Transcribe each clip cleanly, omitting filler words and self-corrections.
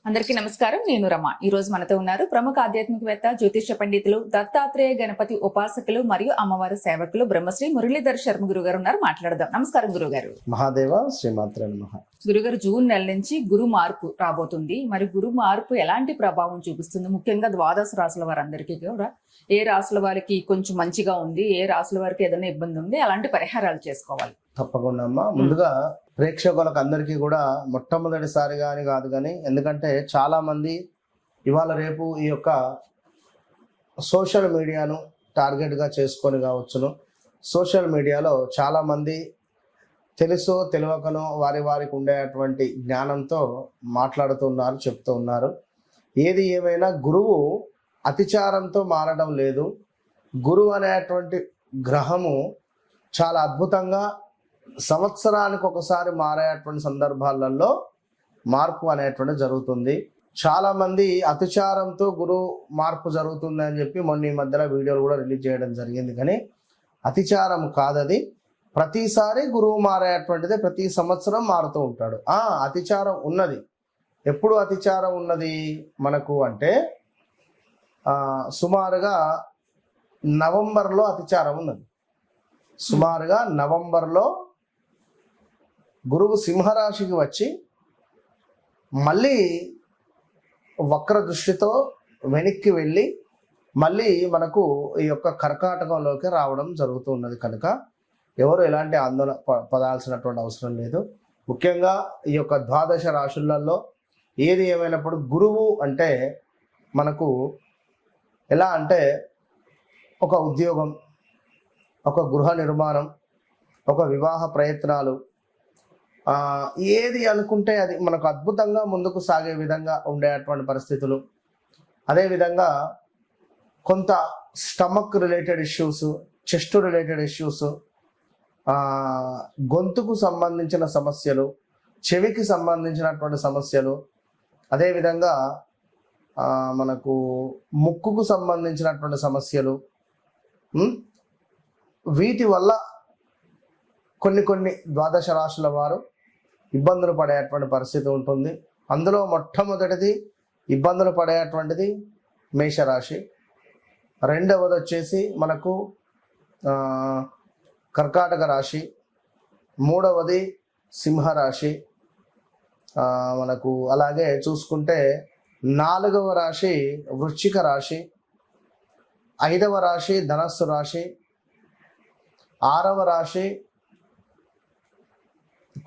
అందరికీ నమస్కారం. నేను రమ. ఈ రోజు మనతో ఉన్నారు ప్రముఖ ఆధ్యాత్మికవేత్త, జ్యోతిష పండితులు, దత్తాత్రేయ గణపతి ఉపాసకులు మరియు అమ్మవారి సేవకులు బ్రహ్మశ్రీ మురళీధర్ శర్మ గురుగారు ఉన్నారు. మాట్లాడదాం. నమస్కారం గురుగారు. మహాదేవ శ్రీమాత్రే నమః. గురుగారు, జూన్ నెల నుంచి గురు మార్పు రాబోతుంది. మరి గురు మార్పు ఎలాంటి ప్రభావం చూపిస్తుంది? ముఖ్యంగా ద్వాదశ రాశుల వారందరికీ కూడా ఏ రాశుల వారికి కొంచెం మంచిగా ఉంది, ఏ రాశుల వారికి ఏదైనా ఇబ్బంది ఉంది, అలాంటి పరిహారాలు చేసుకోవాలి? తప్పకుండా అమ్మా. ముందుగా ప్రేక్షకులకు అందరికీ కూడా మొట్టమొదటిసారిగా అని కాదు కానీ, ఎందుకంటే చాలా మంది ఇవాళ రేపు ఈ యొక్క సోషల్ మీడియాను టార్గెట్గా చేసుకొని కావచ్చును. సోషల్ మీడియాలో చాలా మంది తెలుసో తెలియకనో వారికి ఉండేటువంటి జ్ఞానంతో మాట్లాడుతున్నారు, చెప్తూ ఉన్నారు. ఏది ఏమైనా గురువు అతిచారంతో మారడం లేదు. గురువు అనేటువంటి గ్రహము చాలా అద్భుతంగా సంవత్సరానికి ఒకసారి మారేటువంటి సందర్భాలలో మార్పు అనేటువంటి జరుగుతుంది. చాలా మంది అతిచారంతో గురువు మార్పు జరుగుతుంది అని చెప్పి మొన్న ఈ మధ్యలో వీడియోలు కూడా రిలీజ్ చేయడం జరిగింది. కానీ అతిచారం కాదది. ప్రతిసారి గురువు మారేటువంటిది, ప్రతి సంవత్సరం మారుతూ ఉంటాడు. అతిచారం ఉన్నది. ఎప్పుడు అతిచారం ఉన్నది మనకు అంటే సుమారుగా నవంబర్లో అతిచారం ఉన్నది. సుమారుగా నవంబర్లో గురువు సింహరాశికి వచ్చి మళ్ళీ వక్ర దృష్టితో వెనక్కి వెళ్ళి మళ్ళీ మనకు ఈ యొక్క కర్కాటకంలోకి రావడం జరుగుతున్నది. కనుక ఎవరు ఎలాంటి ఆందోళన పడాల్సినటువంటి అవసరం లేదు. ముఖ్యంగా ఈ యొక్క ద్వాదశ రాశులలో ఏది ఏమైనప్పుడు గురువు అంటే మనకు ఎలా అంటే ఒక ఉద్యోగం, ఒక గృహ నిర్మాణం, ఒక వివాహ ప్రయత్నాలు, ఏది అనుకుంటే అది మనకు అద్భుతంగా ముందుకు సాగే విధంగా ఉండేటువంటి పరిస్థితులు. అదేవిధంగా కొంత stomach related issues, chest related issues, గొంతుకు సంబంధించిన సమస్యలు, చెవికి సంబంధించినటువంటి సమస్యలు, అదేవిధంగా మనకు ముక్కుకు సంబంధించినటువంటి సమస్యలు, వీటి వల్ల కొన్ని ద్వాదశ రాశుల వారు ఇబ్బందులు పడేటువంటి పరిస్థితి ఉంటుంది. అందులో మొట్టమొదటిది ఇబ్బందులు పడేటువంటిది మేషరాశి. రెండవది వచ్చేసి మనకు కర్కాటక రాశి. మూడవది సింహరాశి. మనకు అలాగే చూసుకుంటే నాలుగవ రాశి వృశ్చిక రాశి. ఐదవ రాశి ధనస్సు రాశి. ఆరవ రాశి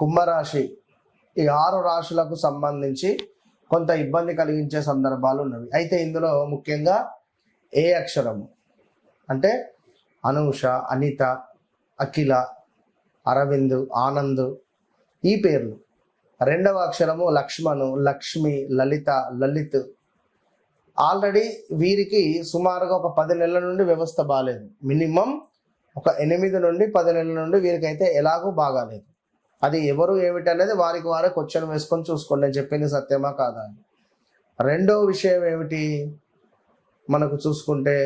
కుంభరాశి. ఈ 6 రాశులకు సంబంధించి కొంత ఇబ్బంది కలిగించే సందర్భాలు ఉన్నవి. అయితే ఇందులో ముఖ్యంగా ఏ అక్షరము అంటే అనూష, అనిత, అఖిల, అరవింద్, ఆనంద్, ఈ పేర్లు. రెండవ అక్షరము లక్ష్మణు, లక్ష్మి, లలిత, లలిత్. ఆల్రెడీ వీరికి సుమారుగా ఒక 10 నెలల నుండి వ్యవస్థ బాగాలేదు. మినిమం ఒక 8 నుండి 10 నెలల నుండి వీరికైతే ఎలాగూ బాగాలేదు. అది ఎవరు ఏమిటి అనేది వారికి వారే క్వశ్చన్ వేసుకొని చూసుకోండి, నేను చెప్పింది సత్యమా కాదా అని. రెండో విషయం ఏమిటి మనకు చూసుకుంటే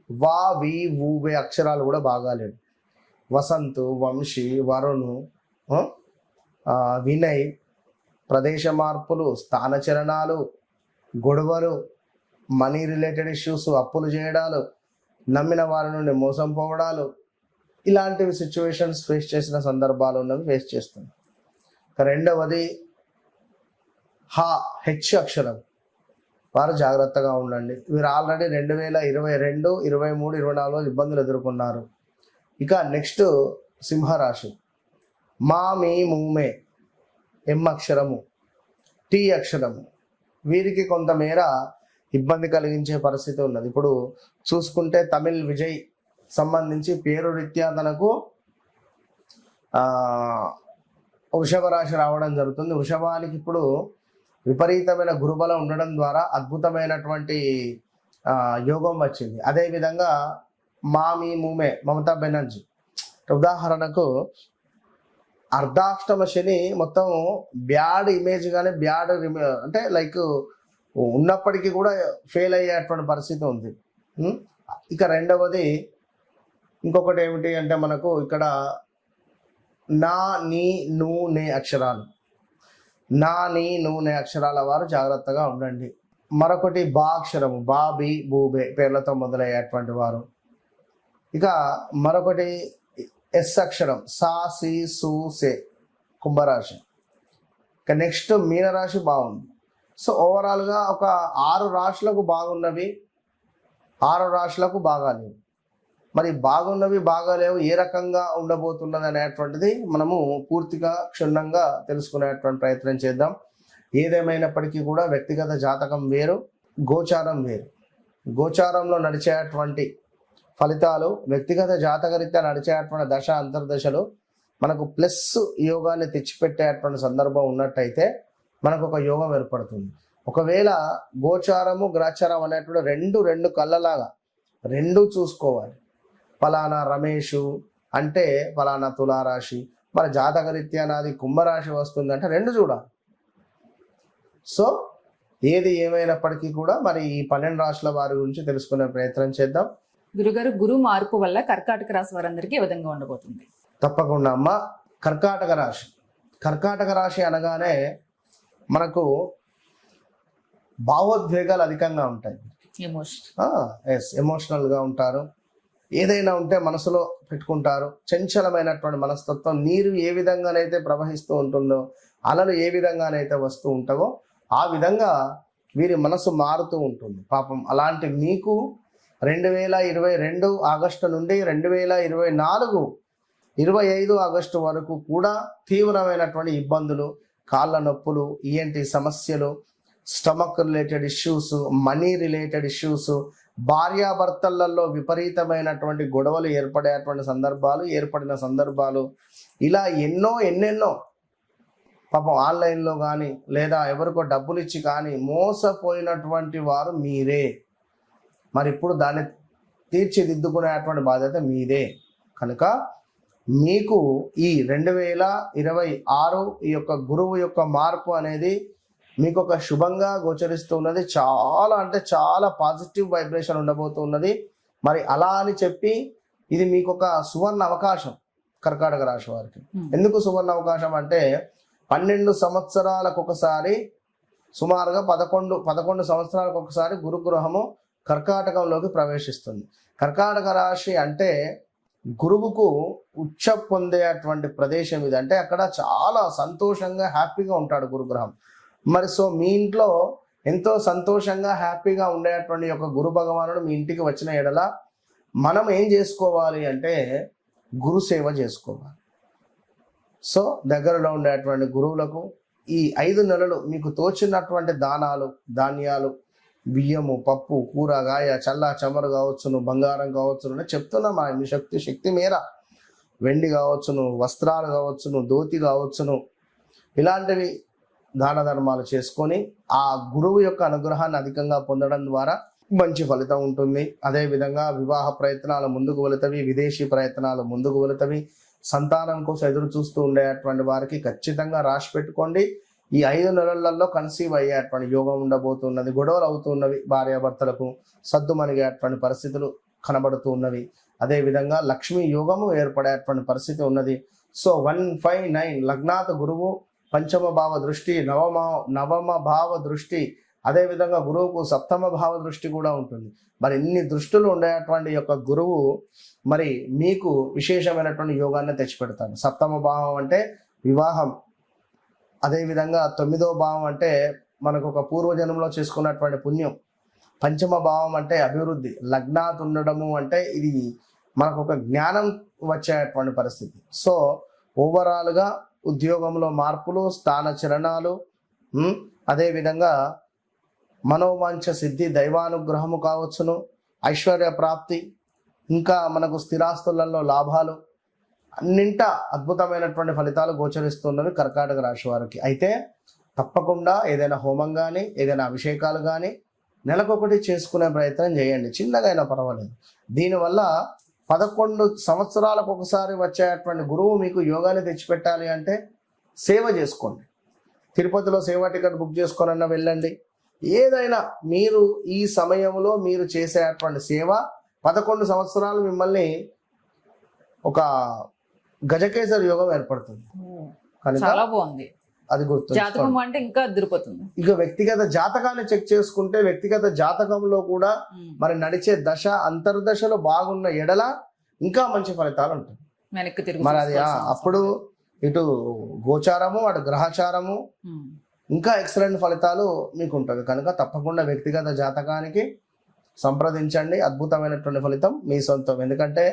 వా, వి, ఊ, వే అక్షరాలు కూడా బాగాలేదు. వసంతు, వంశీ, వరుణు, వినయ్, ప్రదేశ మార్పులు, స్థానచలనాలు, గొడవలు, మనీ రిలేటెడ్ ఇష్యూస్, అప్పులు చేయడాలు, నమ్మిన వారి నుండి మోసం పోవడాలు, ఇలాంటివి సిచ్యువేషన్స్ ఫేస్ చేసిన సందర్భాలు ఉన్నవి ఫేస్ చేస్తుంది. రెండవది హెచ్ అక్షరం వారు జాగ్రత్తగా ఉండండి. వీరు ఆల్రెడీ 2022, 23, 24 ఇబ్బందులు ఎదుర్కొన్నారు. ఇక నెక్స్ట్ సింహరాశి. మా, మీ, మూమే, ఎం అక్షరము, టీ అక్షరము. వీరికి కొంతమేర ఇబ్బంది కలిగించే పరిస్థితి ఉన్నది. ఇప్పుడు చూసుకుంటే తమిళ్ విజయ్ సంబంధించి పేరు రీత్యా తనకు వృషభ రాశి రావడం జరుగుతుంది. వృషభానికి ఇప్పుడు విపరీతమైన గురుబలం ఉండడం ద్వారా అద్భుతమైనటువంటి యోగం వచ్చింది. అదేవిధంగా మా, మీ, మూమే మమతా బెనర్జీ. ఉదాహరణకు అర్ధాష్టమ శని మొత్తం బ్యాడ్ ఇమేజ్ కానీ బ్యాడ్ అంటే లైక్ ఉన్నప్పటికీ కూడా ఫెయిల్ అయ్యేటువంటి పరిస్థితి ఉంది. ఇక రెండవది ఇంకొకటి ఏమిటి అంటే మనకు ఇక్కడ నా, నీ, ను, నే అక్షరాలు. నా నీ నూనె అక్షరాల వారు జాగ్రత్తగా ఉండండి. మరొకటి బా అక్షరము, బాబి బూబే పేర్లతో మొదలయ్యేటువంటి వారు. ఇక మరొకటి ఎస్ అక్షరం, సా సి సు సే కుంభరాశి. ఇక నెక్స్ట్ మీనరాశి బాగుంది. సో ఓవరాల్గా ఒక 6 రాశులకు బాగున్నవి, 6 రాశులకు బాగాలేవు. మరి బాగున్నవి బాగాలేవు ఏ రకంగా ఉండబోతున్నది అనేటువంటిది మనము పూర్తిగా క్షుణ్ణంగా తెలుసుకునేటువంటి ప్రయత్నం చేద్దాం. ఏదేమైనప్పటికీ కూడా వ్యక్తిగత జాతకం వేరు, గోచారం వేరు. గోచారంలో నడిచేటువంటి ఫలితాలు, వ్యక్తిగత జాతకరీత్యా నడిచేటువంటి దశ అంతర్దశలు మనకు ప్లస్ యోగాన్ని తెచ్చిపెట్టేటువంటి సందర్భం ఉన్నట్టయితే మనకు ఒక యోగం ఏర్పడుతుంది. ఒకవేళ గోచారము గ్రాచారం అనేటువంటి రెండు కళ్ళలాగా రెండు చూసుకోవాలి. ఫలానా రమేషు అంటే ఫలానా తులారాశి, మన జాతకరీత్యా నాది కుంభరాశి వస్తుందంటే రెండు చూడాలి. సో ఏది ఏమైనప్పటికీ కూడా మరి ఈ 12 రాశుల వారి గురించి తెలుసుకునే ప్రయత్నం చేద్దాం. గురుగారు, గురు మార్పు వల్ల కర్కాటక రాశి వారందరికీ ఏ విధంగా ఉండబోతుంది? తప్పకుండా అమ్మ. కర్కాటక రాశి, కర్కాటక రాశి అనగానే మనకు భావోద్వేగాలు అధికంగా ఉంటాయి. ఎమోషనల్గా ఉంటారు. ఏదైనా ఉంటే మనసులో పెట్టుకుంటారు. చంచలమైనటువంటి మనస్తత్వం. నీరు ఏ విధంగానైతే ప్రవహిస్తూ ఉంటుందో, అలలు ఏ విధంగానైతే వస్తూ ఉంటావో ఆ విధంగా వీరి మనసు మారుతూ ఉంటుంది. పాపం అలాంటి మీకు 2022 ఆగస్టు నుండి 2024 25 ఆగస్టు వరకు కూడా తీవ్రమైనటువంటి ఇబ్బందులు, కాళ్ళ నొప్పులు, ఈఎన్టీ సమస్యలు, stomach related issues, money related issues, భార్యాభర్తలలో విపరీతమైనటువంటి గొడవలు ఏర్పడిన సందర్భాలు ఇలా ఎన్నెన్నో పాపం ఆన్లైన్లో కానీ లేదా ఎవరికో డబ్బులు ఇచ్చి కానీ మోసపోయినటువంటి వారు మీరే. మరి ఇప్పుడు దాన్ని తీర్చిదిద్దుకునేటువంటి బాధ్యత మీదే. కనుక మీకు ఈ 2026 ఈ యొక్క గురువు యొక్క మార్పు అనేది మీకు ఒక శుభంగా గోచరిస్తున్నది. చాలా అంటే చాలా పాజిటివ్ వైబ్రేషన్ ఉండబోతున్నది. మరి అలా అని చెప్పి ఇది మీకు ఒక సువర్ణ అవకాశం కర్కాటక రాశి వారికి. ఎందుకు సువర్ణ అవకాశం అంటే 12 సంవత్సరాలకు ఒకసారి, సుమారుగా 11 సంవత్సరాలకు ఒకసారి గురుగ్రహము కర్కాటకంలోకి ప్రవేశిస్తుంది. కర్కాటక రాశి అంటే గురువుకు ఉచ్చ పొందేటువంటి ప్రదేశం ఇది. అంటే అక్కడ చాలా సంతోషంగా హ్యాపీగా ఉంటాడు గురుగ్రహం. మరి సో మీ ఇంట్లో ఎంతో సంతోషంగా హ్యాపీగా ఉండేటువంటి యొక్క గురు భగవానుడు మీ ఇంటికి వచ్చిన ఎడల మనం ఏం చేసుకోవాలి అంటే గురు సేవ చేసుకోవాలి. సో దగ్గరలో ఉండేటువంటి గురువులకు ఈ 5 నెలలు మీకు తోచినటువంటి దానాలు, ధాన్యాలు, బియ్యము, పప్పు, కూరగాయ, చల్ల చెమరు కావచ్చును, బంగారం కావచ్చును అని చెప్తున్నాం. మీ శక్తి మేర వెండి కావచ్చును, వస్త్రాలు కావచ్చును, ధోతి కావచ్చును, ఇలాంటివి దాన ధర్మాలు చేసుకొని ఆ గురువు యొక్క అనుగ్రహాన్ని అధికంగా పొందడం ద్వారా మంచి ఫలితం ఉంటుంది. అదేవిధంగా వివాహ ప్రయత్నాలు ముందుకు వెళుతవి, విదేశీ ప్రయత్నాలు ముందుకు వెళుతవి. సంతానం కోసం ఎదురు చూస్తూ ఉండేటువంటి వారికి ఖచ్చితంగా రాసి పెట్టుకోండి. ఈ 5 నెలలలో కన్సీవ్ అయ్యేటువంటి యోగం ఉండబోతున్నది. గొడవలు అవుతున్నవి, భార్యాభర్తలకు సద్దుమణిగేటువంటి పరిస్థితులు కనబడుతూ ఉన్నవి. అదేవిధంగా లక్ష్మీ యోగము ఏర్పడేటువంటి పరిస్థితి ఉన్నది. సో 159 లగ్నాథ గురువు, పంచమ భావ దృష్టి, నవమ భావ దృష్టి, అదేవిధంగా గురువుకు సప్తమ భావ దృష్టి కూడా ఉంటుంది. మరి ఇన్ని దృష్టిలు ఉండేటువంటి యొక్క గురువు మరి మీకు విశేషమైనటువంటి యోగాన్ని తెచ్చిపెడతాడు. సప్తమ భావం అంటే వివాహం, అదేవిధంగా 9వ భావం అంటే మనకు ఒక పూర్వజన్మలో చేసుకున్నటువంటి పుణ్యం, పంచమ భావం అంటే అభివృద్ధి, లగ్నాత్ ఉండడము అంటే ఇది మనకు ఒక జ్ఞానం వచ్చేటువంటి పరిస్థితి. సో ఓవరాల్గా ఉద్యోగంలో మార్పులు, స్థాన చలనాలు, అదేవిధంగా మనోవాంఛ సిద్ధి, దైవానుగ్రహము కావచ్చును, ఐశ్వర్య ప్రాప్తి, ఇంకా మనకు స్థిరాస్తులలో లాభాలు, అన్నింట అద్భుతమైనటువంటి ఫలితాలు గోచరిస్తున్నవి కర్కాటక రాశి వారికి. అయితే తప్పకుండా ఏదైనా హోమం కానీ, ఏదైనా అభిషేకాలు కానీ నెలకొకటి చేసుకునే ప్రయత్నం చేయండి. చిన్నగా అయినా పర్వాలేదు. దీనివల్ల 11 సంవత్సరాలకు ఒకసారి వచ్చేటువంటి గురువు మీకు యోగాన్ని తెచ్చిపెట్టాలి అంటే సేవ చేసుకోండి. తిరుపతిలో సేవా టికెట్ బుక్ చేసుకొనన్నా వెళ్ళండి. ఏదైనా మీరు ఈ సమయంలో మీరు చేసేటువంటి సేవ 11 సంవత్సరాలు మిమ్మల్ని ఒక గజకేసరి యోగం ఏర్పడుతుంది. చాలా బాగుంది. అది గుర్తు. జాతకం అంటే ఇంకా అదిరిపోతుంది. ఇక వ్యక్తిగత జాతకాన్ని చెక్ చేసుకుంటే వ్యక్తిగత జాతకంలో కూడా మరి నడిచే దశ అంతర్దశలో బాగున్న ఎడల ఇంకా మంచి ఫలితాలు ఉంటాయి. వెనక్కి తిరిగి మరి అది అప్పుడు ఇటు గోచారము అటు గ్రహచారము ఇంకా ఎక్సలెంట్ ఫలితాలు మీకు ఉంటుంది. కనుక తప్పకుండా వ్యక్తిగత జాతకానికి సంప్రదించండి. అద్భుతమైనటువంటి ఫలితం మీ సొంతం. ఎందుకంటే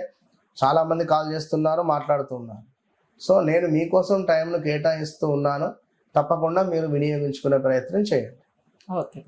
చాలా మంది కాల్ చేస్తున్నారు, మాట్లాడుతున్నారు. సో నేను మీకోసం టైంను కేటాయిస్తూ ఉన్నాను. తప్పకుండా మీరు వినియోగించుకునే ప్రయత్నం చేయండి. ఓకే.